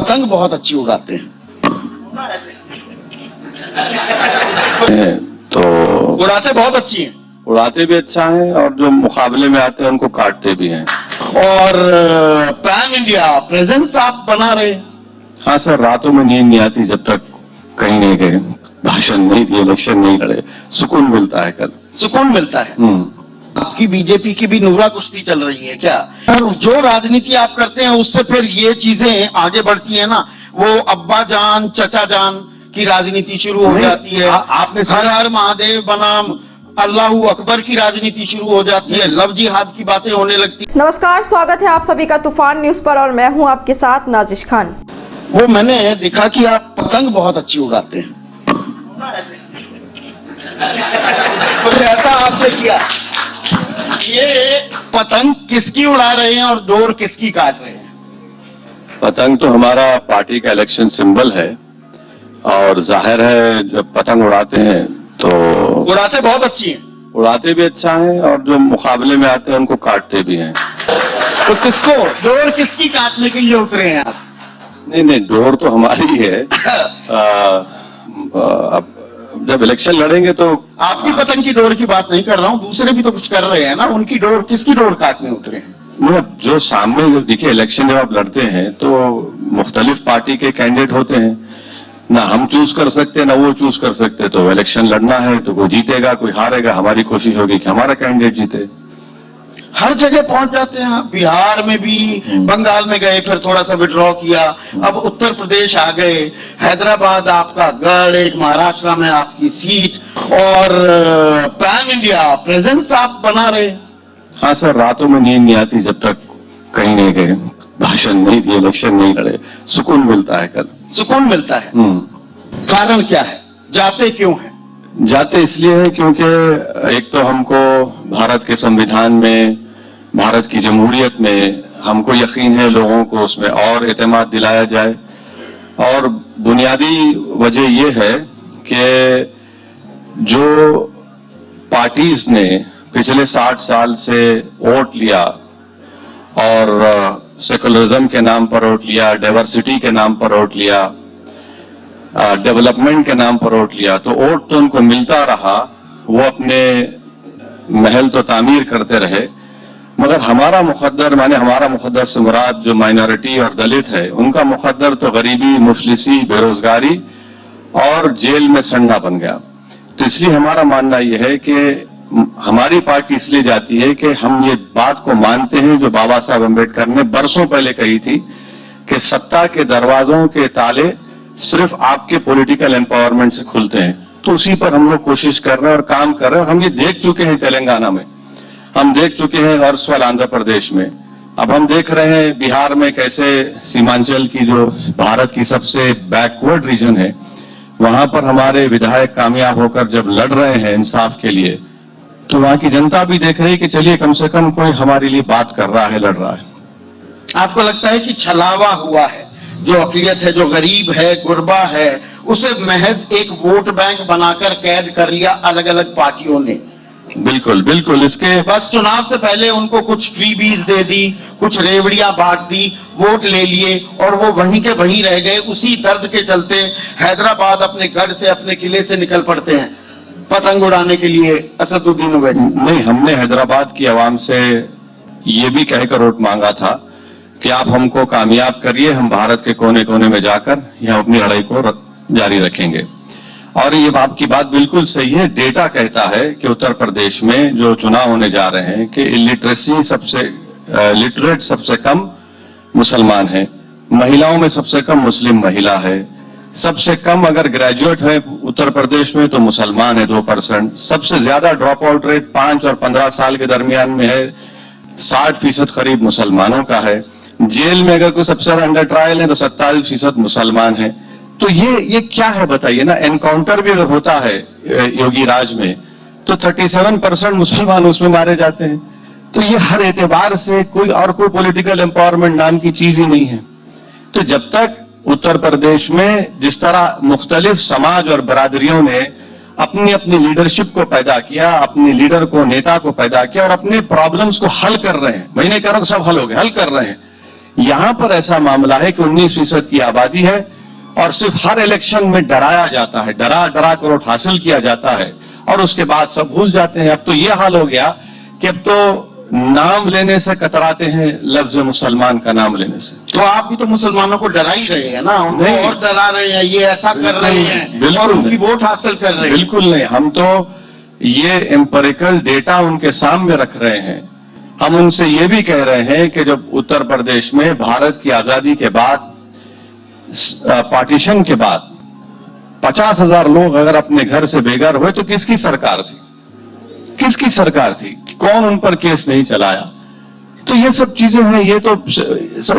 पतंग बहुत अच्छी उड़ाते हैं। तो उड़ाते बहुत अच्छी हैं उड़ाते भी अच्छा है और जो मुकाबले में आते हैं उनको काटते भी हैं। और पैन इंडिया प्रेजेंस आप बना रहे हैं। हाँ सर, रातों में नींद नहीं आती जब तक कहीं नहीं गए, भाषण नहीं दिए, इलेक्शन नहीं लड़े, सुकून मिलता है। कल सुकून मिलता है। आपकी बीजेपी की भी नूरा कुश्ती चल रही है क्या? और जो राजनीति आप करते हैं उससे फिर ये चीजें आगे बढ़ती है ना, वो अब्बा जान चचा जान की राजनीति शुरू हो जाती है। आपने हर हर महादेव बनाम अल्लाहू अकबर की राजनीति शुरू हो जाती है, लव जिहाद की बातें होने लगती है। नमस्कार, स्वागत है आप सभी का तूफान न्यूज पर और मैं हूं आपके साथ नाजिश खान। वो मैंने देखा कि आप पतंग बहुत अच्छी उड़ाते हैं। कुछ ऐसा आपने किया? ये पतंग किसकी उड़ा रहे हैं और डोर किसकी काट रहे हैं? पतंग तो हमारा पार्टी का इलेक्शन सिंबल है और जाहिर है जब पतंग उड़ाते हैं तो उड़ाते बहुत अच्छी हैं। उड़ाते भी अच्छा है और जो मुकाबले में आते हैं उनको काटते भी हैं। तो किसको डोर किसकी काटने के लिए उतरे हैं आप? नहीं, डोर तो हमारी है। अब जब इलेक्शन लड़ेंगे तो आपकी पतंग की डोर की बात नहीं कर रहा हूँ, दूसरे भी तो कुछ कर रहे हैं ना, उनकी डोर किसकी डोर काटने उतरे हैं? मतलब जो सामने जो देखिए इलेक्शन जब आप लड़ते हैं तो मुख्तलिफ पार्टी के कैंडिडेट होते हैं ना, हम चूज कर सकते हैं ना वो चूज कर सकते हैं। तो इलेक्शन लड़ना है तो कोई जीतेगा कोई हारेगा, हमारी कोशिश होगी कि हमारा कैंडिडेट जीते। हर जगह पहुंच जाते हैं आप, बिहार में भी, बंगाल में गए फिर थोड़ा सा विड्रॉ किया, अब उत्तर प्रदेश आ गए, हैदराबाद आपका गढ़, एक महाराष्ट्र में आपकी सीट, और पैन इंडिया प्रेजेंस आप बना रहे हैं। हाँ सर, रातों में नींद नहीं आती जब तक कहीं नहीं गए, भाषण नहीं दिए, इलेक्शन नहीं लड़े, सुकून मिलता है। कल सुकून मिलता है। कारण क्या है? जाते क्यों हैं? जाते इसलिए है क्योंकि एक तो हमको भारत के संविधान में, भारत की जमहूरियत में हमको यकीन है लोगों को उसमें और एतमाद दिलाया जाए। और बुनियादी वजह यह है कि जो पार्टीज ने पिछले 60 साल से वोट लिया और सेकुलरिज्म के नाम पर वोट लिया, डाइवर्सिटी के नाम पर वोट लिया, डेवलपमेंट के नाम पर वोट लिया, तो वोट तो उनको मिलता रहा, वो अपने महल तो तामीर करते रहे, मगर हमारा मुकद्दर, माने हमारा मुकद्दर से मुराद जो माइनॉरिटी और दलित है, उनका मुकद्दर तो गरीबी, मुफलिसी, बेरोजगारी और जेल में सड़ना बन गया। तो इसलिए हमारा मानना यह है कि हमारी पार्टी इसलिए जाती है कि हम ये बात को मानते हैं जो बाबा साहब अम्बेडकर ने बरसों पहले कही थी कि सत्ता के दरवाजों के ताले सिर्फ आपके पॉलिटिकल एम्पावरमेंट से खुलते हैं। तो उसी पर हम लोग कोशिश कर रहे हैं और काम कर रहे हैं। और हम ये देख चुके हैं तेलंगाना में, हम देख चुके हैं अर्सवाल आंध्र प्रदेश में, अब हम देख रहे हैं बिहार में कैसे सीमांचल की जो भारत की सबसे बैकवर्ड रीजन है, वहां पर हमारे विधायक कामयाब होकर जब लड़ रहे हैं इंसाफ के लिए, तो वहां की जनता भी देख रही है कि चलिए कम से कम कोई हमारे लिए बात कर रहा है, लड़ रहा है। आपको लगता है कि छलावा हुआ है? जो अकलियत है, जो गरीब है, गुरबा है, उसे महज एक वोट बैंक बनाकर कैद कर लिया अलग अलग पार्टियों ने। बिल्कुल बिल्कुल, इसके बस चुनाव से पहले उनको कुछ फ्रीबीज दे दी, कुछ रेवड़ियां बांट दी, वोट ले लिए और वो वहीं के वहीं रह गए। उसी दर्द के चलते हैदराबाद अपने गढ़ से, अपने किले से निकल पड़ते हैं पतंग उड़ाने के लिए। असदुद्दीन ओवैसी नहीं, हमने हैदराबाद की आवाम से ये भी कहकर वोट मांगा था कि आप हमको कामयाब करिए, हम भारत के कोने कोने में जाकर यह अपनी लड़ाई को जारी रखेंगे। और ये आपकी बात बिल्कुल सही है। डेटा कहता है कि उत्तर प्रदेश में जो चुनाव होने जा रहे हैं कि इलिटरेसी सबसे लिटरेट सबसे कम मुसलमान है, महिलाओं में सबसे कम मुस्लिम महिला है, सबसे कम अगर ग्रेजुएट है उत्तर प्रदेश में तो मुसलमान है 2%, सबसे ज्यादा ड्रॉप आउट रेट 5 और 15 साल के दरमियान में है, 60% करीब मुसलमानों का है। जेल में अगर कोई सबसे ज्यादा अंडर ट्रायल है तो 27% मुसलमान है। तो ये क्या है बताइए ना। एनकाउंटर भी अगर होता है योगी राज में तो 37% मुसलमान उसमें मारे जाते हैं। तो ये हर एतबार से कोई पॉलिटिकल एम्पावरमेंट नाम की चीज ही नहीं है। तो जब तक उत्तर प्रदेश में जिस तरह मुख्तलिफ समाज और बरादरियों ने अपनी अपनी लीडरशिप को पैदा किया, अपने लीडर को, नेता को पैदा किया और अपने प्रॉब्लम्स को हल कर रहे हैं, मैं नहीं कह रहा हूं सब हल हो गए, हल कर रहे हैं, यहां पर ऐसा मामला है कि 19% की आबादी है और सिर्फ हर इलेक्शन में डराया जाता है, डरा डरा कर वोट हासिल किया जाता है और उसके बाद सब भूल जाते हैं। अब तो ये हाल हो गया कि अब तो नाम लेने से कतराते हैं, लफ्ज मुसलमान का नाम लेने से। तो आप भी तो मुसलमानों को डरा ही रहे हैं ना, उनको नहीं। और डरा रहे हैं, ये ऐसा कर रहे हैं बिल्कुल और उनकी नहीं। वोट हासिल कर रहे हैं। बिल्कुल नहीं, हम तो ये एम्पेरिकल डेटा उनके सामने रख रहे हैं। हम उनसे ये भी कह रहे हैं कि जब उत्तर प्रदेश में भारत की आजादी के बाद, पार्टीशन के बाद 50,000 लोग अगर अपने घर से बेघर हुए तो किसकी सरकार थी? किसकी सरकार थी? कौन उन पर केस नहीं चलाया? तो ये सब चीजें हैं, ये तो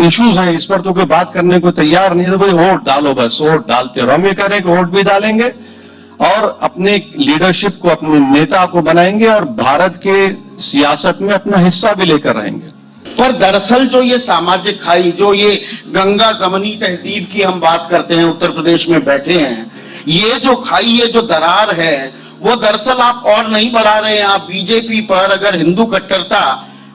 इश्यूज हैं, इस पर तो कोई बात करने को तैयार नहीं है। तो भाई वोट डालो, बस वोट डालते रहो। हम ये कह रहे हैं कि वोट भी डालेंगे और अपने लीडरशिप को, अपने नेता को बनाएंगे और भारत के सियासत में अपना हिस्सा भी लेकर रहेंगे। पर दरअसल जो ये सामाजिक खाई, जो ये गंगा जमनी तहजीब की हम बात करते हैं, उत्तर प्रदेश में बैठे हैं, ये जो खाई, ये जो दरार है, वो दरअसल आप और नहीं बढ़ा रहे हैं। आप बीजेपी पर अगर हिंदू कट्टरता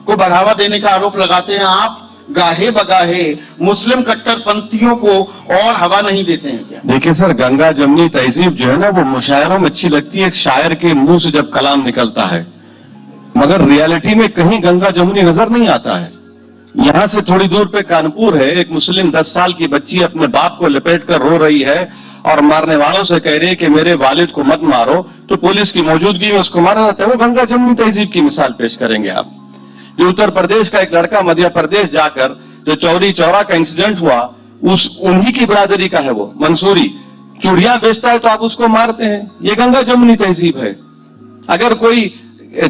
को बढ़ावा देने का आरोप लगाते हैं, आप गाहे बगाहे मुस्लिम कट्टरपंथियों को और हवा नहीं देते हैं क्या? देखिए सर, गंगा जमनी तहजीब जो है ना, वो मुशायरों में अच्छी लगती है, एक शायर के मुंह से जब कलाम निकलता है, मगर रियलिटी में कहीं गंगा जमुनी नजर नहीं आता है। यहां से थोड़ी दूर पे कानपुर है, एक मुस्लिम 10 साल की बच्ची अपने बाप को लपेट कर रो रही है और मारने वालों से कह रही है कि मेरे वालिद को मत मारो, तो पुलिस की मौजूदगी में उसको मारा जाता है। वो गंगा जमुनी तहजीब की मिसाल पेश करेंगे आप। जो उत्तर प्रदेश का एक लड़का मध्य प्रदेश जाकर जो चौरी चौरा का इंसिडेंट हुआ, उन्हीं की बिरादरी का है, वो मंसूरी चूड़ियां बेचता है तो आप उसको मारते हैं। ये गंगा जमुनी तहजीब है। अगर कोई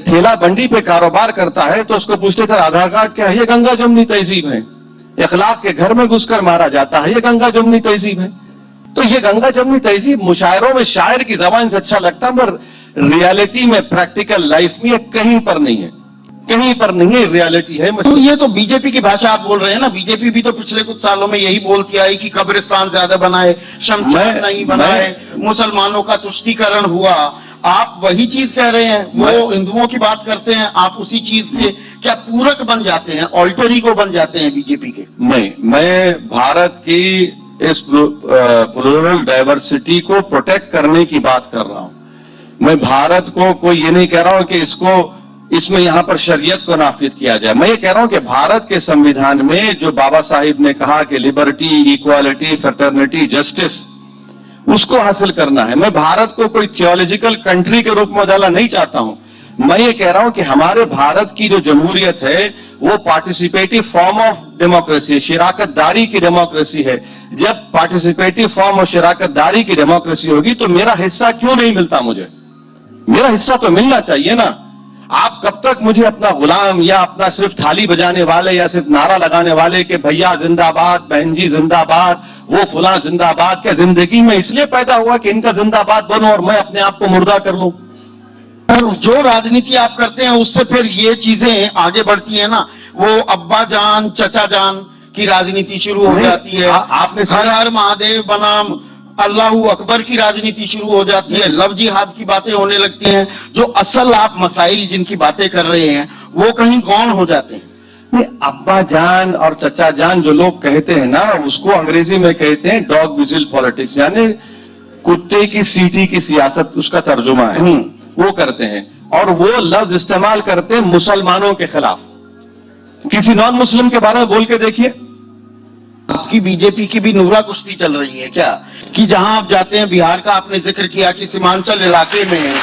ठेला बंडी पे कारोबार करता है तो उसको पूछते थे आधार कार्ड क्या है, ये गंगा जमुनी तहजीब है। इखलाक के घर में घुसकर मारा जाता है, ये गंगा जमुनी तहजीब है। तो ये गंगा जमुनी तहजीब मुशायरों में शायर की जबान से अच्छा लगता है, मगर रियलिटी में, प्रैक्टिकल लाइफ में कहीं पर नहीं है, कहीं पर नहीं है, रियलिटी है। तो ये तो बीजेपी की भाषा आप बोल रहे हैं ना। बीजेपी भी तो पिछले कुछ सालों में यही बोलती आई कि कब्रिस्तान ज्यादा बनाए, शमशान नहीं बनाए, मुसलमानों का तुष्टीकरण हुआ। आप वही चीज कह रहे हैं। वो हिंदुओं की बात करते हैं, आप उसी चीज के क्या पूरक बन जाते हैं, ऑल्टर ईगो बन जाते हैं बीजेपी के? नहीं, मैं भारत की इस प्लूरल डाइवर्सिटी को प्रोटेक्ट करने की बात कर रहा हूं। मैं भारत को कोई ये नहीं कह रहा हूं कि इसमें यहां पर शरीयत को नाफिज किया जाए। मैं ये कह रहा हूं कि भारत के संविधान में जो बाबा साहिब ने कहा कि लिबर्टी, इक्वालिटी, फ्रेटर्निटी, जस्टिस, उसको हासिल करना है। मैं भारत को कोई थियोलॉजिकल कंट्री के रूप में डालना नहीं चाहता हूं। मैं ये कह रहा हूं कि हमारे भारत की जो जमहूरियत है वो पार्टिसिपेटिव फॉर्म ऑफ डेमोक्रेसी, शिराकतदारी की डेमोक्रेसी है। जब पार्टिसिपेटिव फॉर्म और शिराकतदारी की डेमोक्रेसी होगी तो मेरा हिस्सा क्यों नहीं मिलता? मुझे मेरा हिस्सा तो मिलना चाहिए ना। आप कब तक मुझे अपना गुलाम या अपना सिर्फ थाली बजाने वाले या सिर्फ नारा लगाने वाले कि भैया जिंदाबाद, बहन जी जिंदाबाद, वो फुला जिंदाबाद, क्या जिंदगी में इसलिए पैदा हुआ कि इनका जिंदाबाद बनूं और मैं अपने आप को मुर्दा कर लूं? जो राजनीति आप करते हैं उससे फिर ये चीजें आगे बढ़ती है ना। वो अब्बा जान, चचा जान की राजनीति शुरू हो जाती है। आपने हर हर महादेव बनाम अल्लाह अकबर की राजनीति शुरू हो जाती है। लव जिहाद की बातें होने लगती हैं। जो असल आप मसाइल जिनकी बातें कर रहे हैं वो कहीं गौण हो जाते हैं। नहीं, अब्बा जान और चचा जान जो लोग कहते हैं ना, उसको अंग्रेजी में कहते हैं डॉग विजिल पॉलिटिक्स, यानी कुत्ते की सीटी की सियासत, उसका तर्जुमा है। वो करते हैं और वो लफ्ज इस्तेमाल करते हैं मुसलमानों के खिलाफ। किसी नॉन मुस्लिम के बारे में बोल के देखिए। आपकी बीजेपी की भी नूरा कुश्ती चल रही है क्या? कि जहां आप जाते हैं, बिहार का आपने जिक्र किया कि सीमांचल इलाके में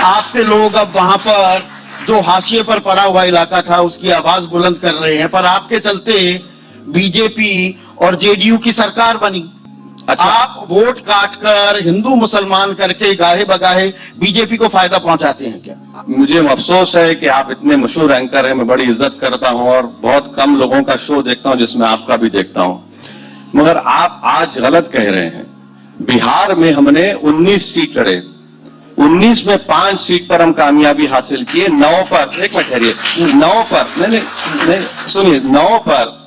आपके लोग अब वहां पर जो हाशिए पर पड़ा हुआ इलाका था उसकी आवाज बुलंद कर रहे हैं, पर आपके चलते बीजेपी और जेडीयू की सरकार बनी। अच्छा, आप वोट काटकर हिंदू मुसलमान करके गाहे बगाहे बीजेपी को फायदा पहुंचाते हैं क्या? मुझे अफसोस है कि आप इतने मशहूर एंकर हैं, मैं बड़ी इज्जत करता हूं और बहुत कम लोगों का शो देखता हूं जिसमें आपका भी देखता हूं, मगर आप आज गलत कह रहे हैं। बिहार में हमने 19 सीट लड़े, 19 में 5 सीट पर हम कामयाबी हासिल किए, 9 पर, एक मिनट ठहरिए, 9 पर, नहीं सुनिए, 9 पर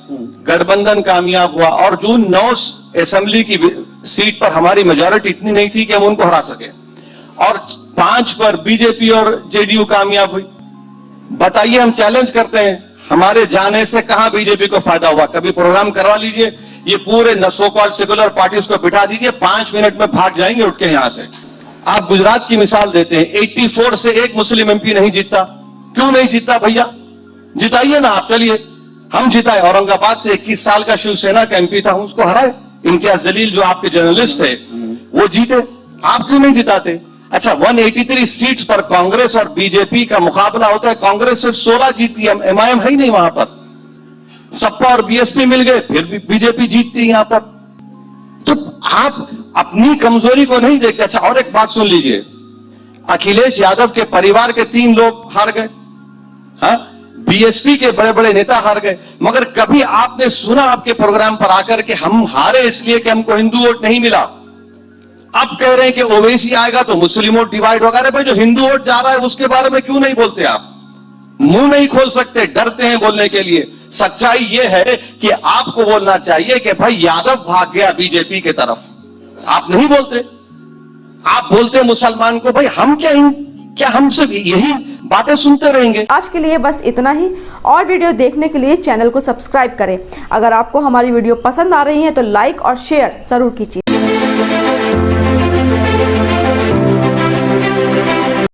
गठबंधन कामयाब हुआ और जो 9 असेंबली की सीट पर हमारी मेजॉरिटी इतनी नहीं थी कि हम उनको हरा सके, और 5 पर बीजेपी और जेडीयू कामयाब हुई। बताइए, हम चैलेंज करते हैं, हमारे जाने से कहां बीजेपी को फायदा हुआ? कभी प्रोग्राम करवा लीजिए, ये पूरे सो कॉल्ड सेकुलर पार्टीज को बिठा दीजिए, 5 मिनट में भाग जाएंगे उठ के यहां से। आप गुजरात की मिसाल देते हैं, 84 से एक मुस्लिम एमपी नहीं जीता। क्यों नहीं जीता भैया? जिताइए ना आप, चलिए हम जिताए। औरंगाबाद से 21 साल का शिवसेना का एमपी था, उसको हराए। इम्तियाज जलील जो आपके जर्नलिस्ट थे वो जीते, आप क्यों नहीं जिताते? अच्छा, 183 सीट्स पर कांग्रेस और बीजेपी का मुकाबला होता है, कांग्रेस सिर्फ 16 जीती है, एमआईएम है ही नहीं वहां पर। सपा और बीएसपी मिल गए, फिर भी बीजेपी जीतती है यहां पर। तो आप अपनी कमजोरी को नहीं देखते। अच्छा, और एक बात सुन लीजिए, अखिलेश यादव के परिवार के 3 लोग हार गए, हाँ, बीएसपी के बड़े बड़े नेता हार गए, मगर कभी आपने सुना आपके प्रोग्राम पर आकर के हम हारे इसलिए कि हमको हिंदू वोट नहीं मिला? अब कह रहे हैं कि ओवैसी आएगा तो मुस्लिम वोट डिवाइड होगा। अरे भाई, जो हिंदू वोट जा रहा है उसके बारे में क्यों नहीं बोलते आप? मुंह नहीं खोल सकते, डरते हैं बोलने के लिए। सच्चाई यह है कि आपको बोलना चाहिए कि भाई यादव भाग गया बीजेपी की तरफ, आप नहीं बोलते। आप बोलते मुसलमान को, भाई हम क्या हम सिर्फ यही बातें सुनते रहेंगे? आज के लिए बस इतना ही। और वीडियो देखने के लिए चैनल को सब्सक्राइब करें। अगर आपको हमारी वीडियो पसंद आ रही है तो लाइक और शेयर जरूर कीजिए।